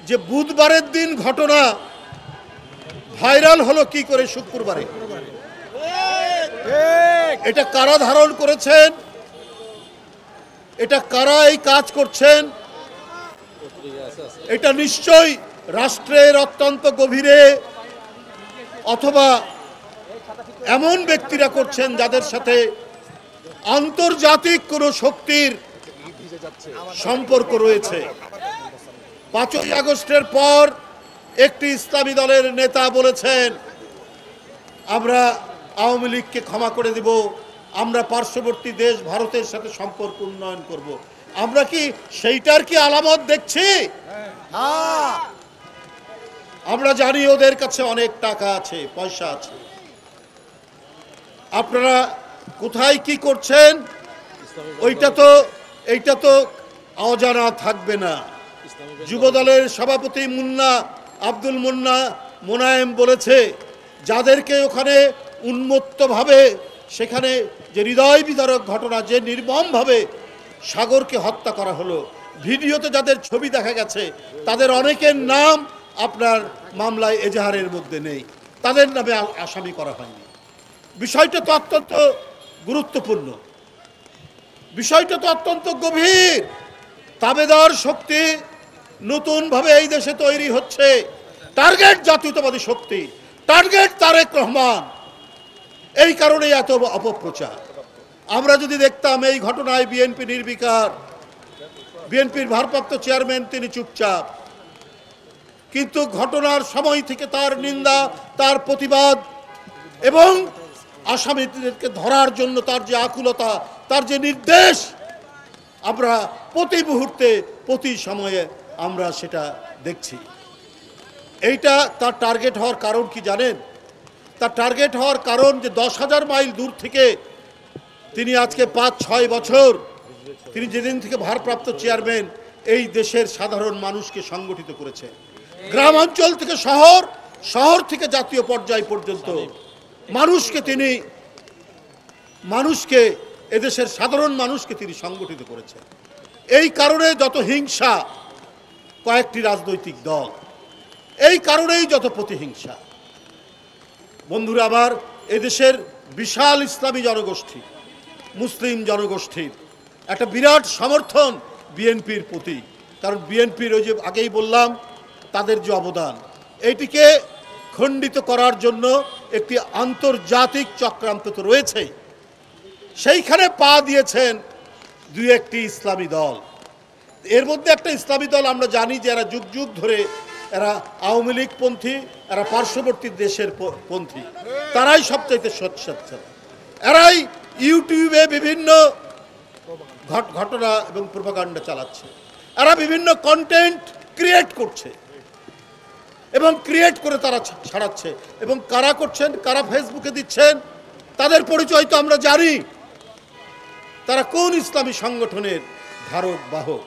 যে বুধবারের দিন ঘটনা ভাইরাল হলো কি করে শুক্রবারে? এটা কারা ধারণ করেছেন? এটা কারা এই কাজ করছেন? এটা নিশ্চয়ই রাষ্ট্রের অত্যন্ত গভীরে অথবা এমন ব্যক্তিরা করছেন যাদের সাথে আন্তর্জাতিক কোনো শক্তির সম্পর্ক রয়েছে। 5ই আগস্টের পর একটি ইসলামী দলের নেতা বলেছেন, আমরা আওয়ামী লীগকে ক্ষমা করে দেব, আমরা পার্শ্ববর্তী দেশ ভারতের সাথে সম্পর্ক উন্নয়ন করব। আমরা কি সেইটার কি আলামত দেখছি? আমরা জানি ওদের কাছে অনেক টাকা আছে, পয়সা আছে। আপনারা কোথায় কি করছেন এইটা তো অজানা থাকবে না। যুবদলের সভাপতি আব্দুল মোনায়েম বলেছে, যাদেরকে ওখানে উন্মত্তভাবে সেখানে যে হৃদয় বিদারক ঘটনা, যে নির্মমভাবে সাগরকে হত্যা করা হলো, ভিডিওতে যাদের ছবি দেখা গেছে তাদের অনেকের নাম আপনার মামলায় এজাহারের মধ্যে নেই, তাদের নামে আসামি করা হয়নি। বিষয়টা তো অত্যন্ত গুরুত্বপূর্ণ, বিষয়টা তো অত্যন্ত গভীর। তাবেদার শক্তি নতুনভাবে এই দেশে তৈরি হচ্ছে, টার্গেট জাতীয়তাবাদী শক্তি, টার্গেট তারেক রহমান। এই কারণে এত অপপ্রচার। আমরা যদি দেখতাম এই ঘটনায় বিএনপি নির্বিকার, বিএনপির ভারপ্রাপ্ত চেয়ারম্যান তিনি চুপচাপ, কিন্তু ঘটনার সময় থেকে তার নিন্দা, তার প্রতিবাদ এবং আসামিদেরকে ধরার জন্য তার যে আকুলতা, তার যে নির্দেশ, আমরা প্রতি মুহূর্তে প্রতি সময়ে আমরা সেটা দেখছি। এইটা তার টার্গেট হওয়ার কারণ কি জানেন? তার টার্গেট হওয়ার কারণ যে 10,000 মাইল দূর থেকে তিনি আজকে 5-6 বছর, তিনি যেদিন থেকে ভারপ্রাপ্ত চেয়ারম্যান, এই দেশের সাধারণ মানুষকে সংগঠিত করেছে। গ্রামাঞ্চল থেকে শহর, শহর থেকে জাতীয় পর্যায় পর্যন্ত মানুষকে এদেশের সাধারণ মানুষকে তিনি সংগঠিত করেছেন। এই কারণে যত হিংসা কয়েকটি রাজনৈতিক দল, এই কারণেই যত প্রতিহিংসা। বন্ধুরা আমার, এদেশের বিশাল ইসলামী জনগোষ্ঠী, মুসলিম জনগোষ্ঠীর একটা বিরাট সমর্থন বিএনপির প্রতি। কারণ বিএনপির ওই যে আগেই বললাম তাদের যে অবদান, এইটিকে খণ্ডিত করার জন্য একটি আন্তর্জাতিক চক্রান্ত তো রয়েছেই। সেইখানে পা দিয়েছেন 2-1টি ইসলামী দল। এর মধ্যে একটা ইসলামী দল আমরা জানি যে এরা যুগ যুগ ধরে এরা আওয়ামী লীগ পন্থী, এরা পার্শ্ববর্তী দেশের পন্থী, তারাই সবচাইতে সোচ্চার। এরাই ইউটিউবে বিভিন্ন ঘটনা এবং প্রোপাগান্ডা চালাচ্ছে, এরা বিভিন্ন কন্টেন্ট ক্রিয়েট করছে এবং ক্রিয়েট করে তারা ছাড়াচ্ছে। এবং কারা করছেন, কারা ফেসবুকে দিচ্ছেন, তাদের পরিচয় তো আমরা জানি। তারা কোন ইসলামী সংগঠনের ধারক বাহক।